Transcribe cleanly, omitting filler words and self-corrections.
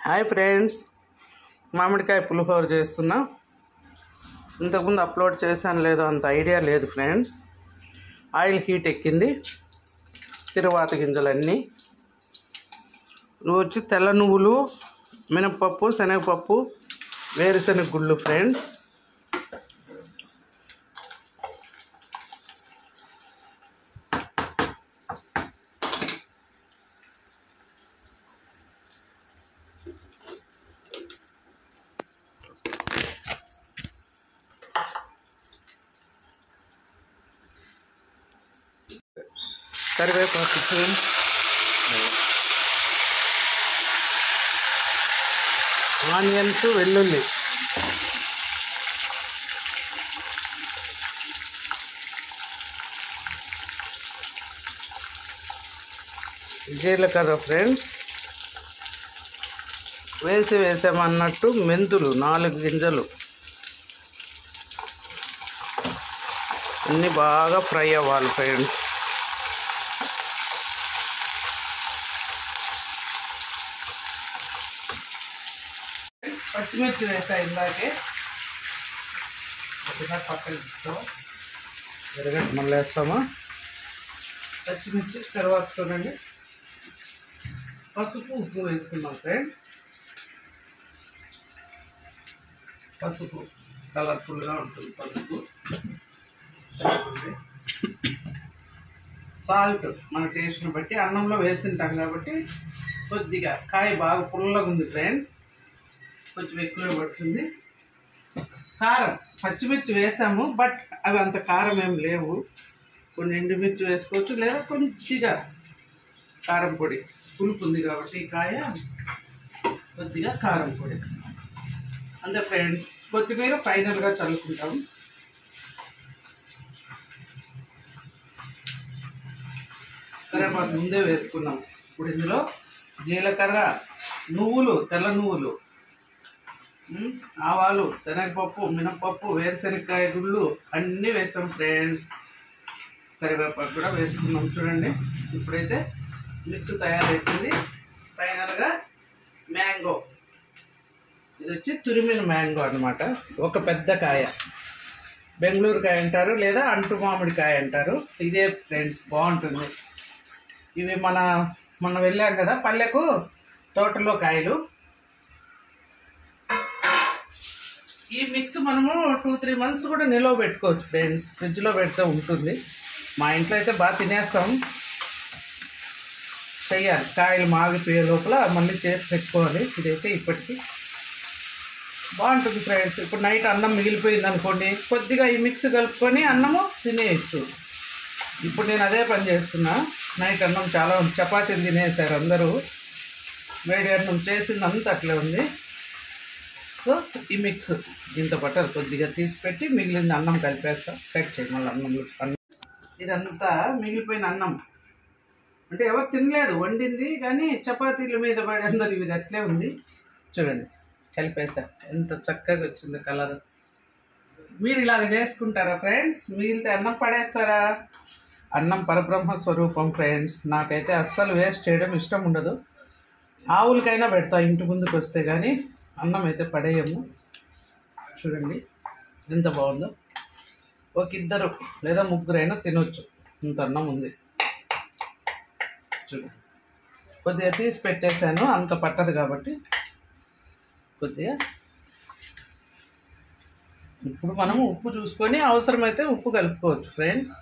Hi friends, మామిడికాయ పులిహోర చేస్తున్నా. ఇంతకుముందు అప్లోడ్ చేశాను లేదో అంత ఐడియా లేదు ఫ్రెండ్స్. ఆయిల్ హీట్ ఎక్కింది. తిరువాత గింజలన్నీ వచ్చి తెల్ల నువ్వులు, మినపప్పు, శనగపప్పు, వేరుశనగ గుళ్ళు ఫ్రెండ్స్. కరివేపాకు ఫ్రెండ్స్, ఆనియన్స్, వెల్లుల్లి, జీలకర్ర ఫ్రెండ్స్, వేసామన్నట్టు మెంతులు 4 గింజలు అన్నీ బాగా ఫ్రై అవ్వాలి ఫ్రెండ్స్. పచ్చిమిర్చి వేసా ఇందాకే, పక్కన ఎరగట్టు మళ్ళీ వేస్తామా. పచ్చిమిర్చి తర్వాత చూడండి, పసుపు, ఉప్పు వేసుకున్నాం ఫ్రెండ్స్. పసుపు కలర్ఫుల్గా ఉంటుంది. పసుపు, సాల్ట్ మన టేస్ట్ని బట్టి, అన్నంలో వేసింటాం కాబట్టి కొద్దిగా. కాయ బాగా పుల్లగా ఉంది ఫ్రెండ్స్, కొంచెం ఎక్కువ పడుతుంది. కారం, పచ్చిమిర్చి వేసాము బట్ అవి అంత కారం ఏం లేవు. కొన్ని ఎండుమిర్చి వేసుకోవచ్చు, లేదా కొద్దిగా కారం పొడి. పులుపు ఉంది కాబట్టి ఈ కాయ, కొద్దిగా కారం పొడి అంతే ఫ్రెండ్స్. కొత్తిమీర ఫైనల్గా చల్లుకుంటాం. కరివేపాకు ముందే వేసుకున్నాం. ఇప్పుడు ఇందులో జీలకర్ర, నువ్వులు, తెల్ల నువ్వులు, ఆవాలు, శనగపప్పు, మినపప్పు, వేరుశనగకాయ గుళ్ళు అన్నీ వేసాం ఫ్రెండ్స్. కరివేపాకు కూడా వేసుకున్నాం చూడండి. ఇప్పుడైతే మిక్స్ తయారైపోయింది. ఫైనల్గా మ్యాంగో, ఇది వచ్చి తురిమిన మ్యాంగో అనమాట. ఒక పెద్ద కాయ, బెంగళూరు కాయ అంటారు, లేదా అంటు మామిడికాయ అంటారు. ఇదే ఫ్రెండ్స్, బాగుంటుంది. ఇవి మన వెళ్ళాం కదా పల్లెకు, తోటలో కాయలు. ఈ మిక్స్ మనము 2-3 months కూడా నిల్వ పెట్టుకోవచ్చు ఫ్రెండ్స్. ఫ్రిడ్జ్లో పెడితే ఉంటుంది. మా ఇంట్లో అయితే బాగా తినేస్తాం. చెయ్యాలి, కాయలు మాగిపోయే లోపల మళ్ళీ చేసి పెట్టుకోవాలి. ఇదైతే ఇప్పటికీ బాగుంటుంది ఫ్రెండ్స్. ఇప్పుడు నైట్ అన్నం మిగిలిపోయింది అనుకోండి, కొద్దిగా ఈ మిక్స్ కలుపుకొని అన్నము తినేయచ్చు. ఇప్పుడు నేను అదే పని చేస్తున్నా. నైట్ అన్నం చాలా చపాతీలు తినేసారు అందరూ. వేడి అన్నం చేసిందంతా అట్లే ఉంది. సో ఈ మిక్స్ ఇంత బటర్ కొద్దిగా తీసి పెట్టి మిగిలిన అన్నం కలిపేస్తాం. కట్ చేయి మళ్ళీ అన్నం. ఇదంతా మిగిలిపోయిన అన్నం అంటే ఎవరు తినలేదు, వండింది కానీ చపాతీల మీద పడి అందరు ఇది అట్లే ఉంది. చూడండి, కలిపేస్తా. ఎంత చక్కగా వచ్చింది కలర్. మీరు ఇలాగ చేసుకుంటారా ఫ్రెండ్స్? మిగిలితే అన్నం పడేస్తారా? అన్నం పరబ్రహ్మ స్వరూపం ఫ్రెండ్స్. నాకైతే అస్సలు వేస్ట్ చేయడం ఇష్టం ఉండదు. ఆవులకైనా పెడతా ఇంటి ముందుకు వస్తే, కానీ అన్నం అయితే పడేయము. చూడండి ఎంత బాగుందో. ఒక 2 లేదా 3 అయినా తినొచ్చు, ఇంత అన్నం ఉంది. చూడండి, కొద్దిగా తీసి పెట్టేశాను, అంత పట్టదు కాబట్టి కొద్దిగా. ఇప్పుడు మనము ఉప్పు చూసుకొని అవసరమైతే ఉప్పు కలుపుకోవచ్చు ఫ్రెండ్స్.